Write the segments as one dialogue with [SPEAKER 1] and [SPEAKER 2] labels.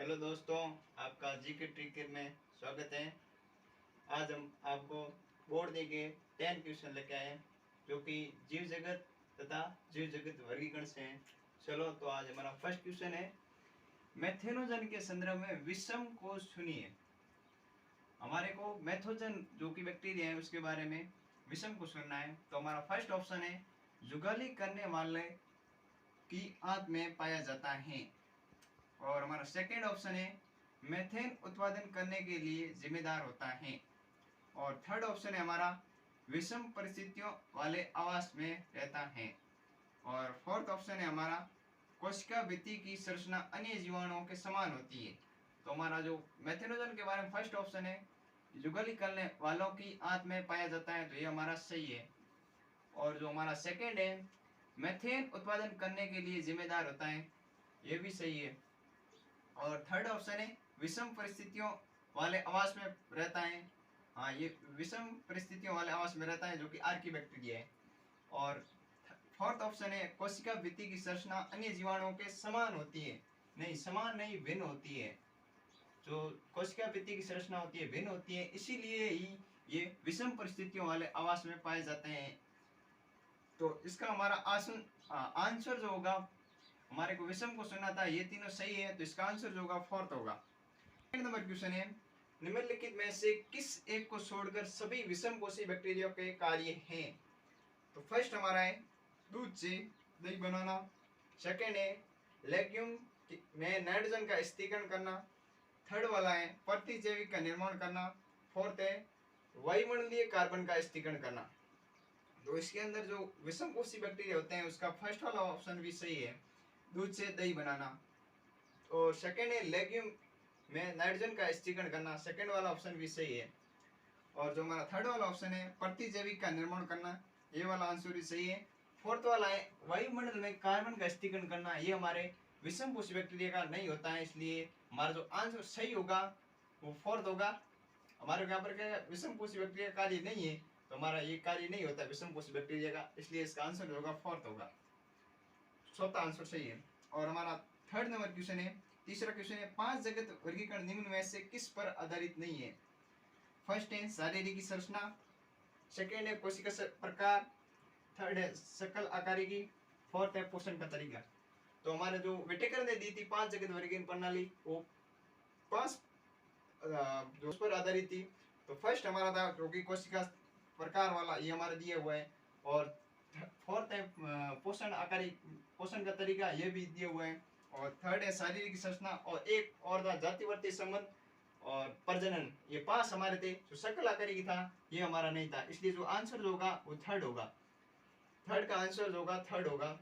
[SPEAKER 1] Hello दोस्तों, आपका GK ट्रिकर में स्वागत है। आज हम आपको बोर्ड दी के 10 क्वेश्चन लेके आए हैं जो कि जीव जगत तथा जीव जगत वर्गीकरण से हैं। चलो तो आज हमारा फर्स्ट क्वेश्चन है, मैथेनोजन के संदर्भ में विषम को सुनिए। हमारे को मैथोजन जो कि बैक्टीरिया है उसके बारे में विषम को सुनना है। तो हमारा फर्स्ट ऑप्शन है, जुगाली करने वाले की आंत में पाया जाता है। और हमारा सेकेंड ऑप्शन है, मेथेन उत्पादन करने के लिए जिम्मेदार होता है। और थर्ड ऑप्शन है हमारा, विषम परिस्थितियों वाले आवास में रहता है। और फोर्थ ऑप्शन है हमारा, कोशिका भित्ति की संरचना अन्य जीवाणुओं के समान होती है। तो हमारा जो मेथेनोजन के बारे में फर्स्ट ऑप्शन है, जुगाली करने वालों की आंत में पाया जाता है, तो ये हमारा सही है। और जो हमारा सेकेंड है, मेथेन उत्पादन करने के लिए जिम्मेदार होता है, ये भी सही है। और थर्ड ऑप्शन है, विषम परिस्थितियों वाले आवास में रहता है। हाँ, ये विषम परिस्थितियों वाले आवास में रहता है जो कि आर्की बैक्टीरिया है। और फोर्थ ऑप्शन है, कोशिका भित्ति की संरचना अन्य जीवाणुओं के समान होती है। नहीं, समान नहीं, भिन्न होती है। जो कोशिका भित्ति की संरचना होती है भिन्न होती है, इसीलिए ही ये विषम परिस्थितियों वाले आवास में पाए जाते हैं। तो इसका हमारा आंसर जो होगा, हमारे को विषम को सुनना था, ये तीनों सही है, तो इसका आंसर जो होगा फोर्थ होगा। सेकंड नंबर क्वेश्चन है, निम्नलिखित में से किस एक को छोड़कर सभी विषम कोषी बैक्टीरिया के कार्य हैं। तो फर्स्ट हमारा है, दूध से दही बनाना। सेकंड है, लेग्यूम में नाइट्रोजन का स्थिरीकरण करना। थर्ड वाला है, प्रतिजैविक का निर्माण करना। फोर्थ है, वायुमंडलीय कार्बन का स्थिरीकरण करना। तो इसके अंदर जो विषम कोषी बैक्टीरिया होते हैं उसका फर्स्ट वाला ऑप्शन भी सही है, दूध से दही बनाना। और सेकेंड है, लेग्यूम में नाइट्रोजन का स्थिरीकरण करना, सेकेंड वाला ऑप्शन भी सही है। और जो हमारा थर्ड वाला ऑप्शन है, प्रतिजैविक का निर्माण करना, ये वाला आंसर भी सही है। फोर्थ वाला है, वायुमंडल में कार्बन का स्थिरीकरण करना, ये हमारे विषम कोषी बैक्टीरिया का नहीं होता है, इसलिए हमारा जो आंसर सही होगा वो फोर्थ होगा। हमारे यहाँ पर क्या, विषम कोषी बैक्टीरिया कार्य नहीं है, तो हमारा ये कार्य नहीं होता विषम कोषी बैक्टीरिया का, इसलिए इसका आंसर होगा फोर्थ होगा। चौथा आंसर सही है। और हमारा थर्ड नंबर क्वेश्चन है, तीसरा क्वेश्चन है, 5 जगत वर्गीकरण निम्न में से किस पर आधारित नहीं है। फर्स्ट है शारीरिक संरचना, सेकेंड है कोशिका प्रकार, थर्ड है शकल आकारिकी, फोर्थ है पोषण का तरीका। तो हमारे जो विटेकर ने दी थी 5 जगत वर्गीकरण प्रणाली, वो 5 जो उस पर आधारित थी। तो फर्स्ट हमारा था जो कि कोशिका प्रकार वाला, ये हमारा दिया हुआ है। और फोर्थ है पोषण आकारी, पोषण का तरीका, ये भी दिया हुआ है। और थर्ड है शारीरिक संरचना, और एक और था जातिवर्ती संबंध और प्रजनन। ये 5 हमारे थे। जो शकल आकारी की था ये हमारा नहीं था, इसलिए जो आंसर होगा वो थर्ड होगा। थर्ड का आंसर होगा थर्ड होगा,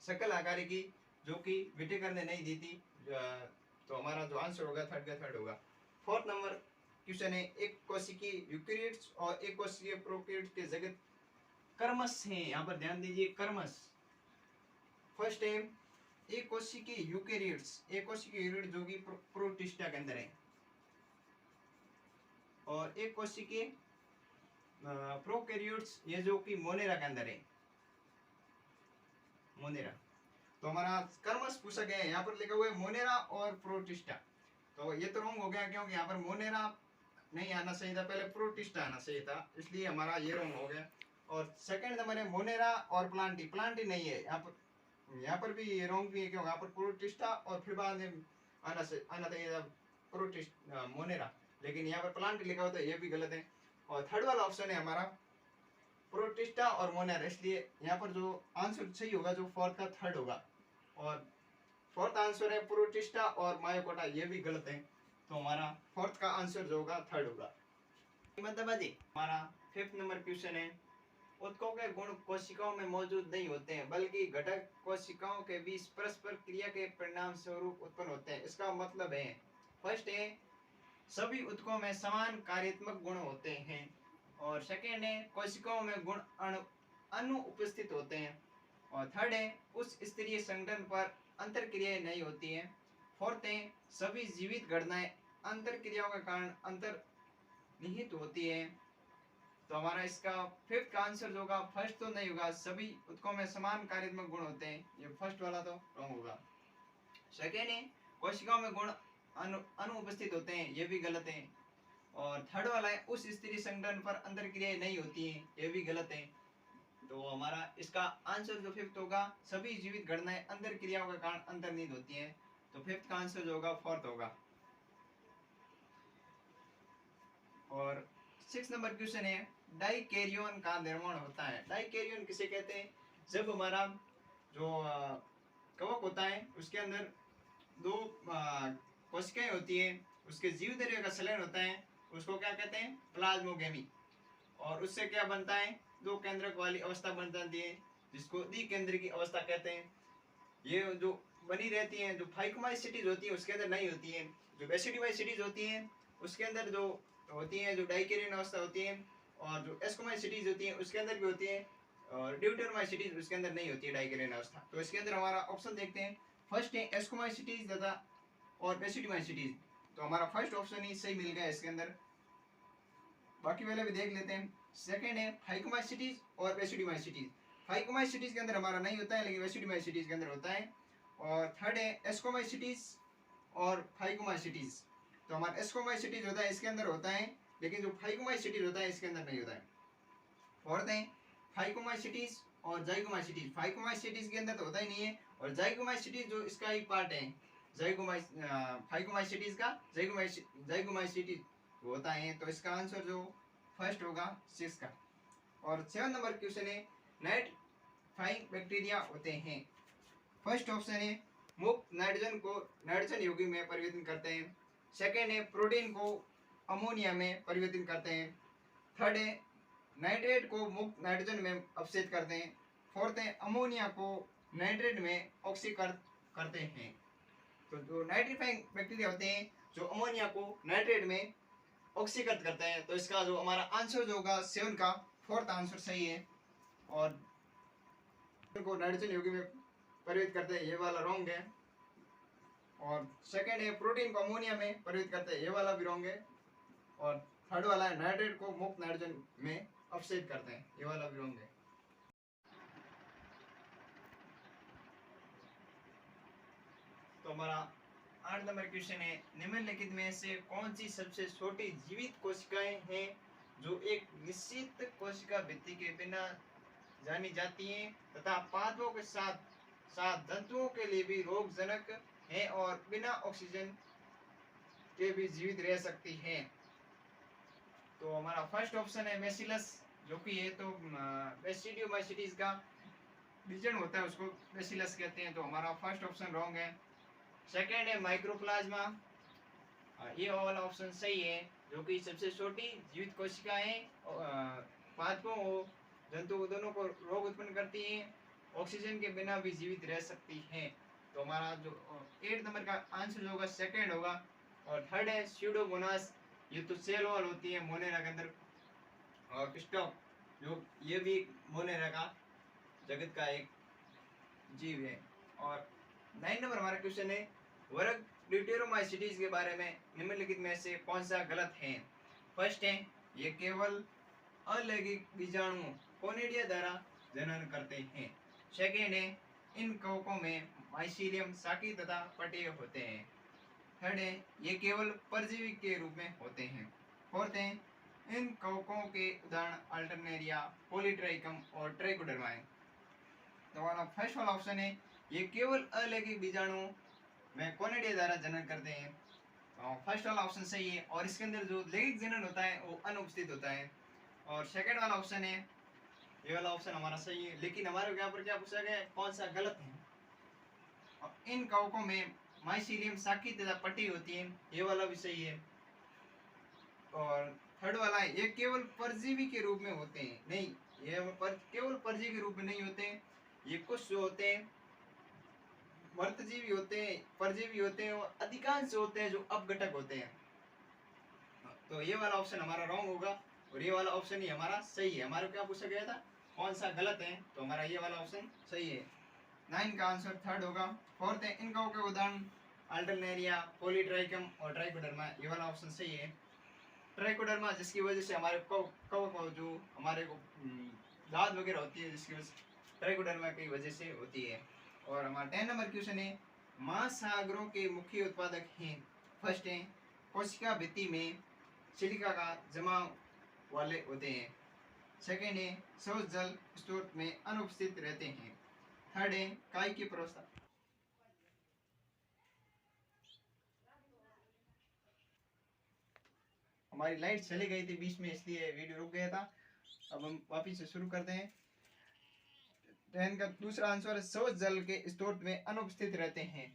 [SPEAKER 1] शकल आकारी की, जो कि विटेकर ने नहीं दी थी। तो हमारा जो आंसर होगा थर्ड का थर्ड होगा। फोर्थ नंबर क्वेश्चन है, एक कोशिकीय यूकेरियोट्स और एक कोशिकीय प्रोकैरियोट्स के जगत कर्मस हैं। यहाँ पर ध्यान दीजिए, कर्मस। फर्स्ट है, एक कोशिकीय यूकेरियोट्स, एक कोशिकीय यूकेरियोट जो कि प्रोटिस्टा के अंदर है, और एक कोशिकीय प्रोकैरियोट्स ये जो कि मोनेरा के अंदर है, मोनेरा। तो हमारा कर्मस पूछा गया है, यहाँ पर लिखा हुआ है मोनेरा और प्रोटिस्टा। तो ये तो रॉन्ग हो गया, क्योंकि यहाँ पर मोनेरा नहीं आना सही था, पहले प्रोटिस्टा आना सही था, इसलिए हमारा ये रॉन्ग हो गया। और सेकंड नंबर है मोनेरा और प्लांटी, प्लांटी नहीं है यहाँ पर भी ये रॉन्ग भी है, क्योंकि यहाँ पर प्रोटिस्टा और फिर बाद में आना चाहिए था प्रोटिस्ट मोनेरा, लेकिन यहाँ पर प्लांटी लिखा होता है, ये भी गलत है। और थर्ड वाला ऑप्शन है हमारा प्रोटिस्टा और मोनेरा, इसलिए यहाँ पर जो आंसर सही होगा जो फोर्थ का थर्ड होगा। और फोर्थ आंसर है प्रोटिस्टा और मायोकोटा, ये भी गलत है, तो हमारा फोर्थ का आंसर जो होगा थर्ड होगा। मतलब हमारा फिफ्थ नंबर क्वेश्चन है, उत्तकों के गुण कोशिकाओं में मौजूद नहीं होते हैं, बल्कि घटक कोशिकाओं के बीच परस्पर क्रिया के परिणाम स्वरूप उत्पन्न होते हैं। इसका मतलब है, फर्स्ट है, सभी उत्तकों में समान कार्यात्मक गुण होते हैं। और सेकेंड है, कोशिकाओं में गुण अनुपस्थित होते हैं। और थर्ड है, उस स्तरीय संगठन पर अंतर क्रियाएं नहीं होती हैं। फोर्थ है, सभी जीवित घटनाएं अंतर क्रियाओं के कारण अंतर निहित होती है। तो हमारा इसका फिफ्थ का आंसर जो होगा, फर्स्ट तो नहीं होगा, सभी उत्तकों में समान कार्यात्मक गुण होते हैं, ये फर्स्ट वाला तो रॉन्ग होगा। सेकेंड है, कोशिकाओं में गुण अनुपस्थित होते हैं, ये भी गलत है। और थर्ड वाला है उस स्त्री संगठन पर अंतर क्रियाएं नहीं होती हैं, ये भी गलत है। तो हमारा इसका आंसर जो फिफ्थ होगा, सभी जीवित घटनाएं अंतर क्रियाओं के कारण अंतर्निहित होती हैं। तो फिफ्थ का आंसर जो होगा फोर्थ होगा। और 6 नंबर क्वेश्चन है, डाइकैरियन का निर्माण होता है। डाइकैरियन किसे कहते हैं? जब हमारा जो कवक होता है उसके अंदर दो कोशिकाएं होती है, उसके जीव द्रव्य का संलयन होता है, उसको क्या कहते हैं? प्लाज्मोगेमी। और उससे क्या बनता है? दो केंद्रक वाली अवस्था बन जाती है, जिसको द्विकेंद्रिक की अवस्था कहते हैं। ये जो बनी रहती है, जो फाइकोमाइसिटीज होती है उसके अंदर नहीं होती है, जो बेसिडीमाइसिटीज होती है उसके अंदर जो होती है, जो डाइकैरियन अवस्था होती है। और जो एस्कोमाइसिटीज होती है उसके अंदर भी होती है, और ड्यूटेरोमाइसिटीज उसके अंदर नहीं होती है डाइकैरियन अवस्था। तो इसके अंदर हमारा ऑप्शन देखते हैं, फर्स्ट है एस्कोमाइसिटीज तथा और बेसिडीमाइसिटीज। तो हमारा फर्स्ट ऑप्शन ही सही मिल गया इसके अंदर, बाकी वाले भी देख लेते हैं। सेकंड है फाइकोमाइसिटीज और बेसिडीमाइसिटीज। फाइकोमाइसिटीज के अंदर हमारा नहीं होता है, लेकिन बेसिडीमाइसिटीज के अंदर होता है। और थर्ड है एस्कोमाइसिटीज और फाइकोमाइसिटीज। तो हमारा एस्कोमाइसिटीज होता है इसके अंदर होता है, लेकिन जो फाइकोमाइसिटीज होता है इसके अंदर नहीं होता है। फोर्थ है फाइकोमाइसिटीज और जाइगोमाइसिटीज। फाइकोमाइसिटीज के अंदर तो होता ही नहीं है, और जाइगोमाइसिटीज जो इसका ही पार्ट है, फाइकोमाइसिटीज का जाइगोमाइसिटीज होता है। तो इसका आंसर जो फर्स्ट होगा 6 का। और 7 नंबर क्वेश्चन है, नाइट्राइफाइंग बैक्टीरिया होते हैं। फर्स्ट ऑप्शन है मुक्त नाइट्रोजन को नाइट्रोजन यौगिक में परिवर्तन करते हैं। सेकेंड है प्रोटीन को अमोनिया में परिवर्तन करते हैं। थर्ड है नाइट्रेट को मुक्त नाइट्रोजन में अपचयित करते हैं। फोर्थ है अमोनिया को नाइट्रेट में ऑक्सीकृत करते हैं। तो जो नाइट्रीफाइंग बैक्टीरिया होते हैं जो अमोनिया को नाइट्रेट में ऑक्सीकृत करते हैं, तो इसका जो हमारा आंसर जो होगा 7 का फोर्थ आंसर सही है। और को नाइट्रोजन यौगिक में परिवर्तित करते हैं, ये वाला रॉन्ग है। और सेकंड है प्रोटीन को अमोनिया में परिवर्तित करते हैं, ये वाला भी रॉन्ग है। और थर्ड वाला है नाइट्रेट को मुक्त नाइट्रोजन में अपचयित करते हैं, ये वाला भी रॉन्ग है। तो हमारा 8 नंबर क्वेश्चन है, निम्नलिखित में से कौन सी सबसे छोटी जीवित कोशिकाएं हैं जो एक निश्चित कोशिका भित्ति के बिना जानी जाती हैं तथा पादपों के साथ साथ जंतुओं के लिए भी रोगजनक हैं और बिना ऑक्सीजन के भी जीवित रह सकती हैं? तो हमारा फर्स्ट ऑप्शन है बेसिलस, जो कि ये तो बेसिडियोमाइसिटीज का बीजन होता है, उसको बेसिलस कहते हैं। तो हमारा फर्स्ट ऑप्शन रॉन्ग है। सेकेंड है माइक्रोप्लाज्मा, ये वाला ऑप्शन सही है, जो कि सबसे छोटी जीवित कोशिकाएं पादपों और जंतु दोनों को रोग उत्पन्न करती हैं, ऑक्सीजन के बिना भी जीवित रह सकती हैं। तो हमारा जो 8 नंबर का आंसर होगा सेकेंड होगा। और थर्ड है स्यूडोमोनास, ये तो सेल वॉल होती है मोनेरा के अंदर। और स्टॉक, जो ये भी मोनेरा का जगत का एक जीव है। और 9 नंबर हमारा क्वेश्चन है, वर्ग ड्यूटेरोमाइसिटीज के बारे में निम्नलिखित में से कौन सा गलत है? फर्स्ट है ये केवल अलैंगिक बीजाणु कोनिडिया द्वारा जनन करते हैं। सेकेंड है इन कवकों में माइसीलियम साकी तथा पटे होते हैं। थर्ड है ये केवल परजीवी के रूप में होते हैं। फोर्थ है इन कवकों के उदाहरण अल्टरनेरिया, पॉलीट्राइकम और ट्राइकोडर्मा है। तो हमारा फर्स्ट वाला ऑप्शन है ये केवल अलैंगिक बीजाणु में कोनिडिया द्वारा जनन करते हैं। फर्स्ट वाला ऑप्शन सही है, और इसके अंदर जो लैंगिक जनन होता है वो अनुपस्थित होता है। और सेकंड वाला ऑप्शन है, ये वाला ऑप्शन हमारा सही है, लेकिन हमारे यहाँ पर क्या पूछा गया कौन सा गलत है? और इन कवकों में माइसीलियम साकी तथा पट्टी होती है, ये वाला भी सही है। और थर्ड वाला है ये केवल परजीवी के रूप में होते हैं, नहीं, ये केवल परजीवी के रूप में नहीं होते हैं, ये कुछ जो होते हैं वर्तजीवी होते हैं, परजीवी होते हैं, और अधिकांश होते हैं जो अपघटक होते हैं। तो ये वाला ऑप्शन हमारा रॉन्ग होगा, और ये वाला ऑप्शन ही हमारा सही है। हमारे क्या पूछा गया था कौन सा गलत है, तो हमारा ये वाला ऑप्शन सही है। 9 का आंसर थर्ड होगा। फोर्थ है इन कवकों के उदाहरण अल्टरनेरिया, पॉलीट्राइकम और ट्राइकोडर्मा, ये वाला ऑप्शन सही है। ट्राइकोडर्मा जिसकी वजह से हमारे कवक जो हमारे को दाद वगैरह होती है, जिसकी वजह से ट्राइकोडर्मा की वजह से होती है। और हमारा 10 नंबर क्वेश्चन है महासागरों के मुख्य उत्पादक हैं। फर्स्ट है कोशिका भित्ति में सिलिका का जमाव वाले होते हैं। सेकेंड है सौर जल स्रोत में अनुपस्थित रहते हैं। थर्ड है काय की प्रवस्था। हमारी लाइट चली गई थी बीच में, इसलिए वीडियो रुक गया था। अब हम वापिस से शुरू करते हैं। ट्रेन का दूसरा आंसर है सौर जल के स्रोत में अनुपस्थित रहते हैं।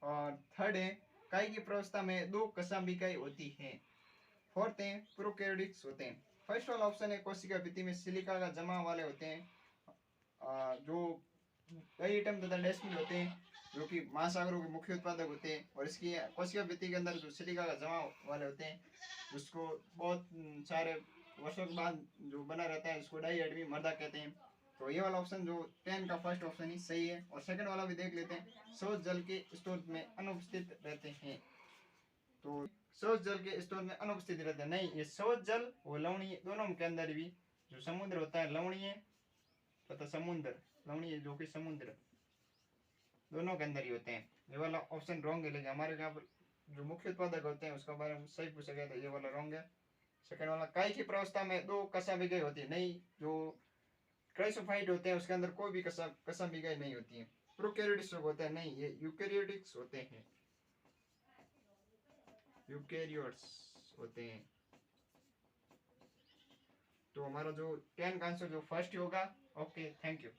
[SPEAKER 1] और थर्ड है काय की प्रवस्था में 2 कशाम्बिकाएं होती हैं। फोर्थ है प्रोकैरियोट्स होते हैं। फर्स्ट वाला ऑप्शन है कोशिका भित्ति में सिलिका का जमा वाले होते हैं, जो डाइटम तथा डेस्मिन होते हैं, जो कि महासागरों के मुख्य उत्पादक होते हैं। और इसकी कोशिका भित्ति के अंदर जो सिलिका का जमा वाले होते हैं, जिसको बहुत सारे वर्षों के बाद जो बना रहता है, उसको डाइएटमी मृदा कहते हैं। तो ये वाला ऑप्शन जो 10 का फर्स्ट ऑप्शन ही सही है। और सेकंड वाला भी देख लेते हैं, सौर जल के स्रोत में अनुपस्थित रहते हैं। तो सौर जल के स्रोत में अनुपस्थित रहते हैं, नहीं, ये सौर जल और लवणीय दोनों के अंदर भी जो समुद्र होता है लवणीय तथा समुद्र, लवणीय जो कि समुद्र, दोनों के अंदर ही होते हैं। ये वाला ऑप्शन रॉन्ग है, लेकिन हमारे यहाँ पर जो मुख्य उत्पादक होते हैं उसका बारे में सही पूछा गया था, ये वाला रॉन्ग है। सेकंड वाला काय की प्रवस्था में 2 कशाम्बिकाएं होती है, नहीं, जो क्राइसोफाइट होते हैं उसके अंदर कोई भी कशाम्बिकाएं नहीं होती है। प्रोकैरियोट्स होते हैं, नहीं, ये यूकैरियोटिक्स होते हैं, यूकैरियोट्स होते हैं। तो हमारा जो 10 का आंसर जो फर्स्ट होगा। Okay, thank you.